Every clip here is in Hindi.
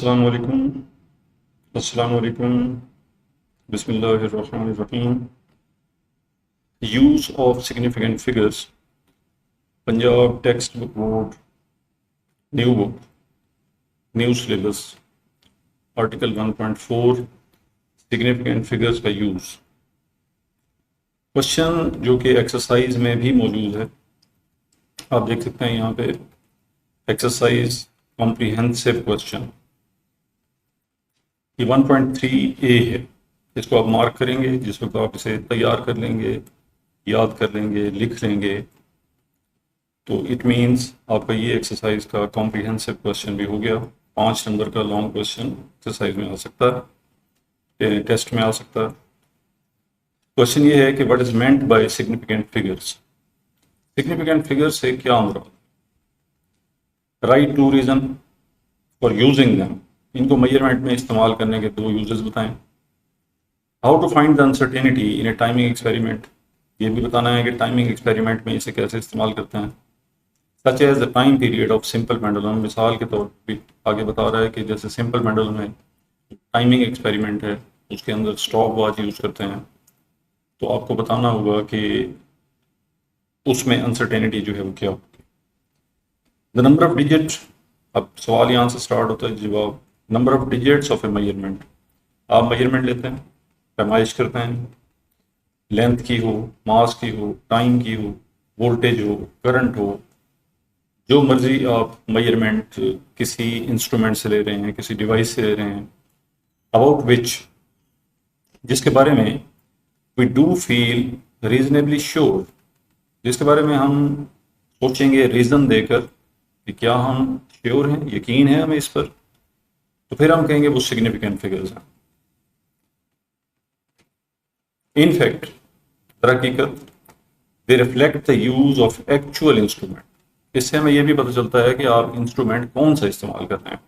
अस्सलामुअलैकुम। अस्सलामुअलैकुम। बिस्मिल्लाहिर्रहमानिर्रहीम। Use of significant figures, Punjab text book board, new book, new syllabus, article 1.4 significant figures का यूज़। क्वेश्चन जो कि एक्सरसाइज में भी मौजूद है, आप देख सकते हैं यहाँ पे एक्सरसाइज कॉम्प्रिहेंसिव क्वेश्चन। ये 1.3 ए है, इसको आप मार्क करेंगे जिस वक्त आप इसे तैयार कर लेंगे, याद कर लेंगे, लिख लेंगे, तो इट मीन्स आपका ये एक्सरसाइज का कॉम्प्रिहेंसिव क्वेश्चन भी हो गया। 5 नंबर का लॉन्ग क्वेश्चन एक्सरसाइज में आ सकता है, टेस्ट में आ सकता है। क्वेश्चन ये है कि what is meant by significant figures. Significant figures से क्या मुराद? Write 2 reason for using them, इनको मेजरमेंट में इस्तेमाल करने के 2 यूजेस बताएं। How to find the uncertainty in a timing experiment, ये भी बताना है कि टाइमिंग एक्सपेरिमेंट में इसे कैसे इस्तेमाल करते हैं। Such as the time period of simple pendulum, मिसाल के तौर पर आगे बता रहा है कि जैसे सिंपल पेंडुलम में टाइमिंग एक्सपेरिमेंट है, उसके अंदर स्टॉप वॉच यूज़ करते हैं, तो आपको बताना होगा कि उसमें अनसर्टेनिटी जो है वो क्या होगी। द नंबर ऑफ डिजिट, अब सवाल यहाँ से स्टार्ट होता है जवाब। Number of digits of A measurement, आप मेजरमेंट लेते हैं, पैमाइश करते हैं, लेंथ की हो, मास की हो, टाइम की हो, वोल्टेज हो, करंट हो, जो मर्जी आप मेजरमेंट किसी इंस्ट्रूमेंट से ले रहे हैं, किसी डिवाइस से ले रहे हैं, अबाउट विच, जिसके बारे में we do feel reasonably sure, जिसके बारे में हम सोचेंगे रीजन देकर कि क्या हम श्योर हैं, यकीन है हमें इस पर, तो फिर हम कहेंगे वो सिग्निफिकेंट फिगर्स हैं। इन फैक्ट, दरहकीकत, they reflect the use of actual instrument, इससे हमें यह भी पता चलता है कि आप इंस्ट्रूमेंट कौन सा इस्तेमाल कर रहे हैं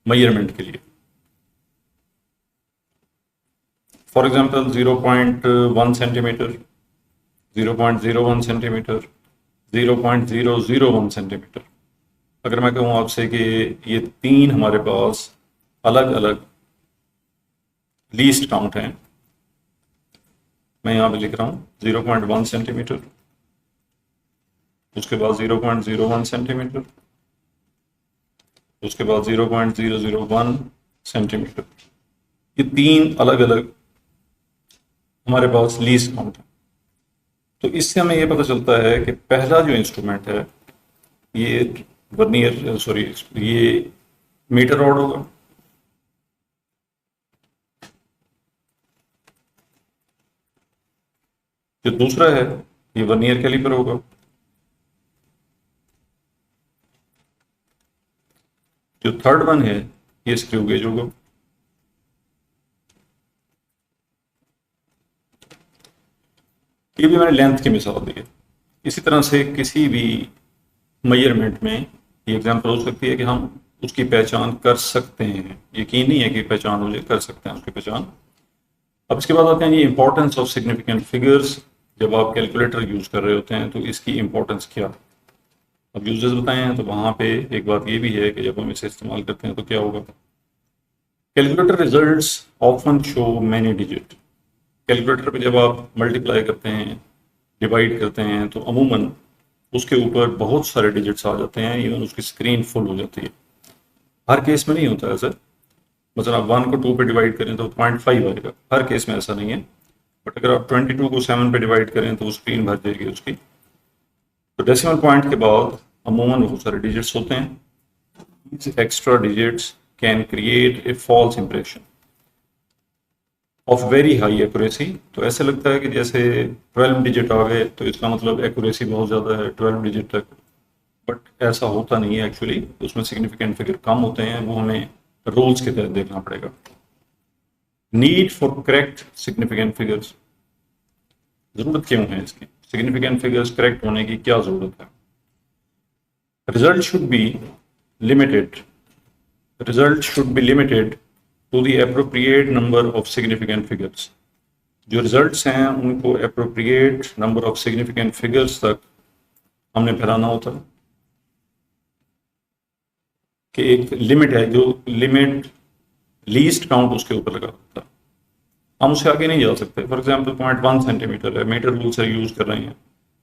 मेजरमेंट के लिए। For example 0.1 centimetre, 0.01 centimetre, 0.001 centimetre. अगर मैं कहूँ आपसे कि ये 3 हमारे पास अलग अलग लीस्ट काउंट हैं, मैं यहाँ पे लिख रहा हूँ 0.1 सेंटीमीटर, उसके बाद 0.01 सेंटीमीटर, उसके बाद 0.001 सेंटीमीटर। ये 3 अलग अलग हमारे पास लीस्ट काउंट है। तो इससे हमें ये पता चलता है कि पहला जो इंस्ट्रूमेंट है ये वर्नियर, सॉरी, ये मीटर रॉड होगा, जो दूसरा है ये वर्नियर कैलिपर होगा, जो थर्ड वन है ये स्क्रू गेज होगा। ये भी मैंने लेंथ की मिसाल दी है। इसी तरह से किसी भी मेजरमेंट में ये एग्जांपल हो सकती है कि हम उसकी पहचान कर सकते हैं, यकीन नहीं है कि पहचान हो जाए, कर सकते हैं उसकी पहचान। अब इसके बाद आते हैं ये इंपॉर्टेंस ऑफ सिग्निफिकेंट फिगर्स। जब आप कैलकुलेटर यूज कर रहे होते हैं तो इसकी इंपॉर्टेंस क्या, अब यूजेस बताए हैं, तो वहाँ पे एक बात ये भी है कि जब हम इसे इस्तेमाल करते हैं तो क्या होगा। Calculator results often show many digit, calculator पे जब आप मल्टीप्लाई करते हैं, डिवाइड करते हैं, तो अमूमन उसके ऊपर बहुत सारे डिजिट्स आ जाते हैं, इवन उसकी स्क्रीन फुल हो जाती है। हर केस में नहीं होता है ऐसा, मतलब आप 1 को 2 पे डिवाइड करें तो 0.5 आएगा, हर केस में ऐसा नहीं है। बट अगर आप 22 को 7 पे डिवाइड करें तो स्क्रीन भर जाएगी उसकी। तो डेसिमल पॉइंट के बाद अमूमन बहुत सारे डिजिट्स होते हैं। These extra digits can create a false impression of very high accuracy, तो ऐसे लगता है कि जैसे 12 डिजिट आ गए तो इसका मतलब एक्यूरेसी बहुत ज़्यादा है 12 डिजिट तक, बट ऐसा होता नहीं है एक्चुअली। उसमें सिग्निफिकेंट फिगर कम होते हैं, वो हमें रूल्स के तहत देखना पड़ेगा। Need for correct significant figures, ज़रूरत क्यों है इसकी, सिग्निफिकेंट फिगर्स करेक्ट होने की क्या ज़रूरत है। Result should be limited, result should be limited to the appropriate number of significant figures, जो रिजल्ट्स हैं उनको appropriate number of significant figures तक हमने फैलाना होता है। कि एक लिमिट है, जो लिमिट लीस्ट काउंट उसके ऊपर लगा होता है, हम उससे आगे नहीं जा सकते। फॉर एग्जाम्पल 0.1 सेंटीमीटर है, मीटर रूल से यूज कर रहे हैं,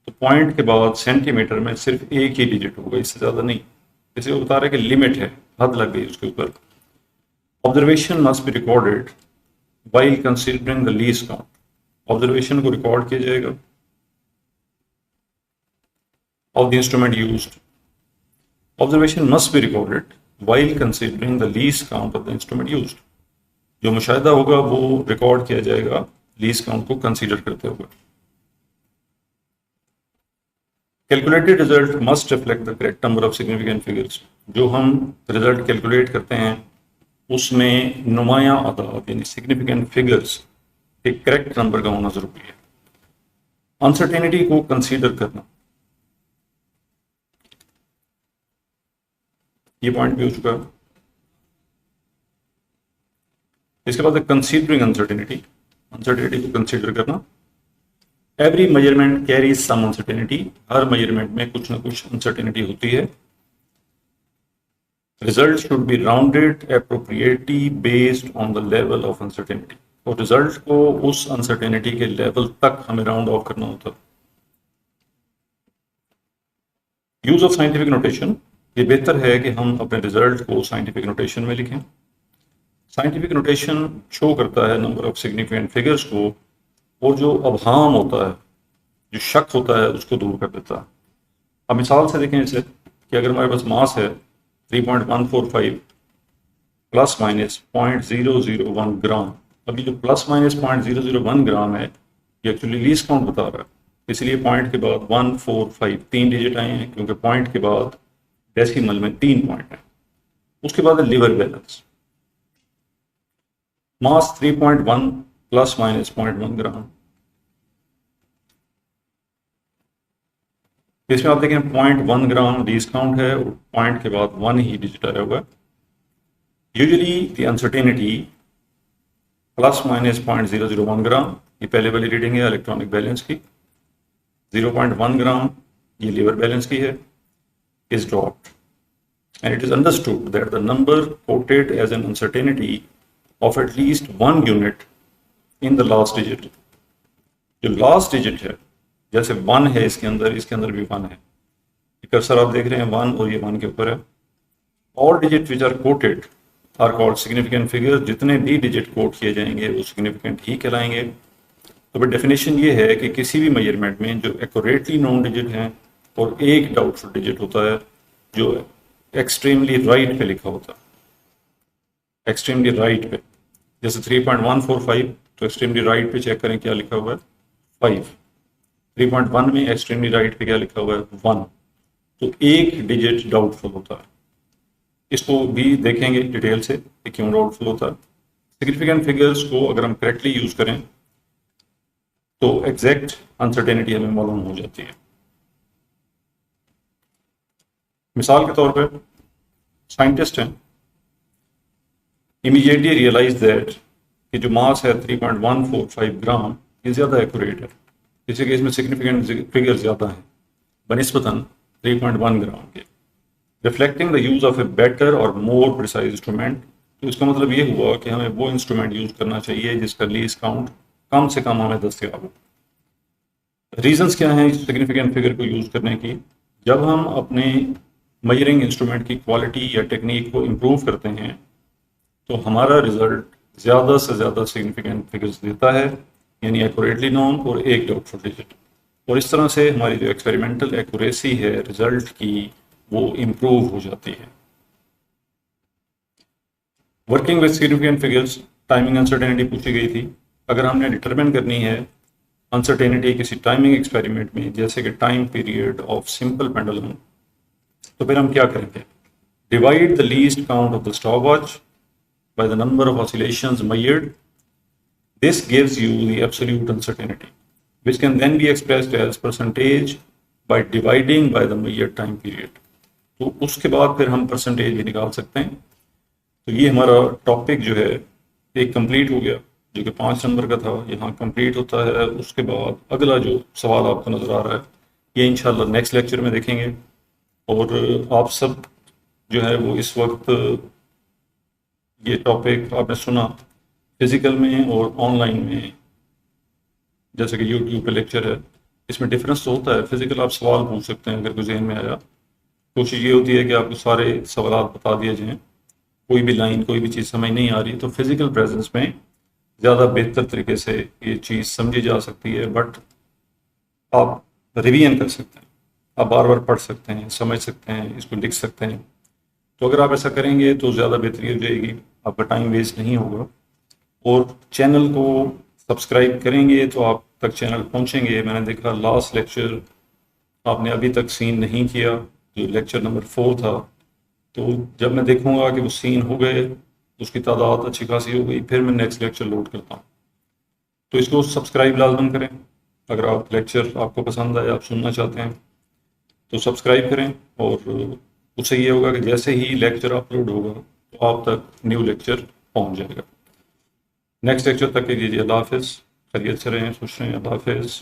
तो पॉइंट के बाद सेंटीमीटर में सिर्फ एक ही डिजिट होगा, इससे ज़्यादा नहीं। इसे वो बता रहे कि लिमिट है, हद लग गई उसके ऊपर। Observation must be recorded while considering the least count, observation को रिकॉर्ड किया जाएगा of the instrument used. Observation must be recorded while considering the least count of the instrument used, जो मुशाहिदा होगा वो रिकॉर्ड किया जाएगा लीस्ट काउंट को कंसीडर करते हुए। Calculated result must reflect the correct number of significant figures, जो हम रिजल्ट कैलकुलेट करते हैं उसमें नुमायां अदाद यानी सिग्निफिकेंट फिगर्स के करेक्ट नंबर का होना जरूरी है। अनसर्टेनिटी को कंसीडर करना, ये पॉइंट भी हो चुका है। इसके बाद कंसीडरिंग अनसर्टेनिटी, अनसर्टेनिटी को कंसीडर करना। एवरी मेजरमेंट कैरीज सम अनसर्टेनिटी, हर मेजरमेंट में कुछ ना कुछ अनसर्टेनिटी होती है। Result should be rounded appropriately based on the level of uncertainty, और रिजल्ट को उस अनसर्टेनिटी के लेवल तक हमें राउंड ऑफ करना होता है। यूज ऑफ साइंटिफिक नोटेशन, ये बेहतर है कि हम अपने रिजल्ट को साइंटिफिक नोटेशन में लिखें। साइंटिफिक नोटेशन शो करता है नंबर ऑफ सिग्निफिकेंट फिगर्स को, और जो अबहाम होता है, जो शक होता है, उसको दूर कर देता है। अब मिसाल से देखें इसे कि अगर हमारे पास मास है 3.145 प्लस माइनस 0.001 ग्राम, अभी जो प्लस माइनस 0.001 ग्राम है ये एक्चुअली लीस्ट काउंट बता रहा है, इसलिए पॉइंट के बाद 145 तीन डिजिट आए हैं, क्योंकि पॉइंट के बाद डेसिमल में 3 पॉइंट है। उसके बाद है लिवर बैलेंस, मास 3.1 प्लस माइनस 0.1 ग्राम, इसमें आप देखें 0.1 ग्राम लीस्ट काउंट है और पॉइंट के बाद 1 ही डिजिट आया हुआ है। Usually the uncertainty plus minus 0.001 ग्राम, ये पहले वाली रीडिंग है इलेक्ट्रॉनिक बैलेंस की। 0.1 ग्राम ये लिवर बैलेंस की है, is dropped, and it is understood that the number quoted as an uncertainty of at least 1 unit in the last digit, जो लास्ट डिजिट है, जैसे 1 है इसके अंदर भी 1 है, कर्सर आप देख रहे हैं 1 और ये 1 के ऊपर है। All digit which are quoted are called significant figures, जितने भी डिजिट कोट किए जाएंगे वो सिग्निफिकेंट ही कहलाएंगे। तो फिर डेफिनेशन ये है कि किसी भी मेजरमेंट में जो एक्यूरेटली नोन डिजिट हैं और एक डाउटफुल डिजिट होता है जो एक्सट्रीमली राइट पे लिखा होता है, एक्सट्रीमली राइट पे, जैसे 3.145 तो एक्सट्रीमली राइट पे चेक करें क्या लिखा हुआ है 5, 3.1 में एक्सट्रीमली राइट पे क्या लिखा हुआ है 1, तो एक डिजिट डाउटफुल होता है। इसको भी देखेंगे डिटेल से कि क्यों डाउटफुल होता है। सिग्निफिकेंट फिगर्स को अगर हम करेक्टली यूज करें तो एग्जैक्ट अनसर्टेनिटी हमें मालूम हो जाती है। मिसाल के तौर पर साइंटिस्ट हैं, इमीडिएटली रियलाइज दैट कि जो मास है 3.145 ग्राम ये ज़्यादा एक्यूरेट है, इसी केस में सिग्निफिकेंट फिगर ज़्यादा है बनिस्बतन 3.1 ग्राम के, reflecting the use of a better और मोर प्रिसाइज इंस्ट्रूमेंट। तो इसका मतलब ये हुआ कि हमें वो इंस्ट्रूमेंट यूज़ करना चाहिए जिसका लीस्ट काउंट कम से कम हमें दस्तयाब हो। रीजंस क्या हैं इस सिग्निफिकेंट फिगर को यूज़ करने की? जब हम अपने मेजरिंग इंस्ट्रूमेंट की क्वालिटी या टेक्निक को इम्प्रूव करते हैं तो हमारा रिजल्ट ज़्यादा से ज़्यादा सिग्निफिकेंट फिगर्स देता है, यानी एक्यूरेटली नोन और एक डाउटफुल डिजिट, और इस तरह से हमारी जो एक्सपेरिमेंटल एक्यूरेसी है रिजल्ट की वो इम्प्रूव हो जाती है। Working with significant figures, timing uncertainty पूछी गई थी। अगर हमने डिटरमिन करनी है अनसर्टेनिटी किसी टाइमिंग एक्सपेरिमेंट में, जैसे कि time period of simple pendulum, तो फिर हम क्या करेंगे? Divide the least count of the stopwatch by the number of oscillations measured. This gives you the absolute uncertainty, which can then be expressed as percentage by dividing by the measured time period. तो उसके बाद फिर हम परसेंटेज भी निकाल सकते हैं। तो ये हमारा टॉपिक जो है एक कंप्लीट हो गया, जो कि 5 नंबर का था, यहाँ कंप्लीट होता है। उसके बाद अगला जो सवाल आपको नज़र आ रहा है ये इंशाल्लाह नेक्स्ट लेक्चर में देखेंगे। और आप सब जो है वो इस वक्त ये टॉपिक आपने सुना फिज़िकल में और ऑनलाइन में, जैसे कि यूट्यूब पे लेक्चर है, इसमें डिफरेंस तो होता है। फिज़िकल आप सवाल पूछ सकते हैं अगर कोई जहन में आया, कोशिश ये होती है कि आपको सारे सवाल बता दिए जाएँ, कोई भी लाइन कोई भी चीज़ समझ नहीं आ रही तो फिज़िकल प्रेजेंस में ज़्यादा बेहतर तरीके से ये चीज़ समझी जा सकती है। बट आप रिवीजन कर सकते हैं, आप बार बार पढ़ सकते हैं, समझ सकते हैं, इसको लिख सकते हैं। तो अगर आप ऐसा करेंगे तो ज़्यादा बेहतरी हो जाएगी, आपका टाइम वेस्ट नहीं होगा। और चैनल को सब्सक्राइब करेंगे तो आप तक चैनल पहुंचेंगे। मैंने देखा लास्ट लेक्चर आपने अभी तक सीन नहीं किया, जो लेक्चर नंबर 4 था, तो जब मैं देखूंगा कि वो सीन हो गए, उसकी तादाद अच्छी खासी हो गई, फिर मैं नेक्स्ट लेक्चर लोड करता हूँ। तो इसको सब्सक्राइब लाजमन करें। अगर आप लेक्चर आपको पसंद आए, आप सुनना चाहते हैं तो सब्सक्राइब करें, और उससे ये होगा कि जैसे ही लेक्चर अपलोड होगा तो आप तक न्यू लेक्चर पहुंच जाएगा। नेक्स्ट लेक्चर तक के लिए अल्लाह हाफिज़, खैरियत से रहें, खुश रहें, अल्लाह हाफिज़।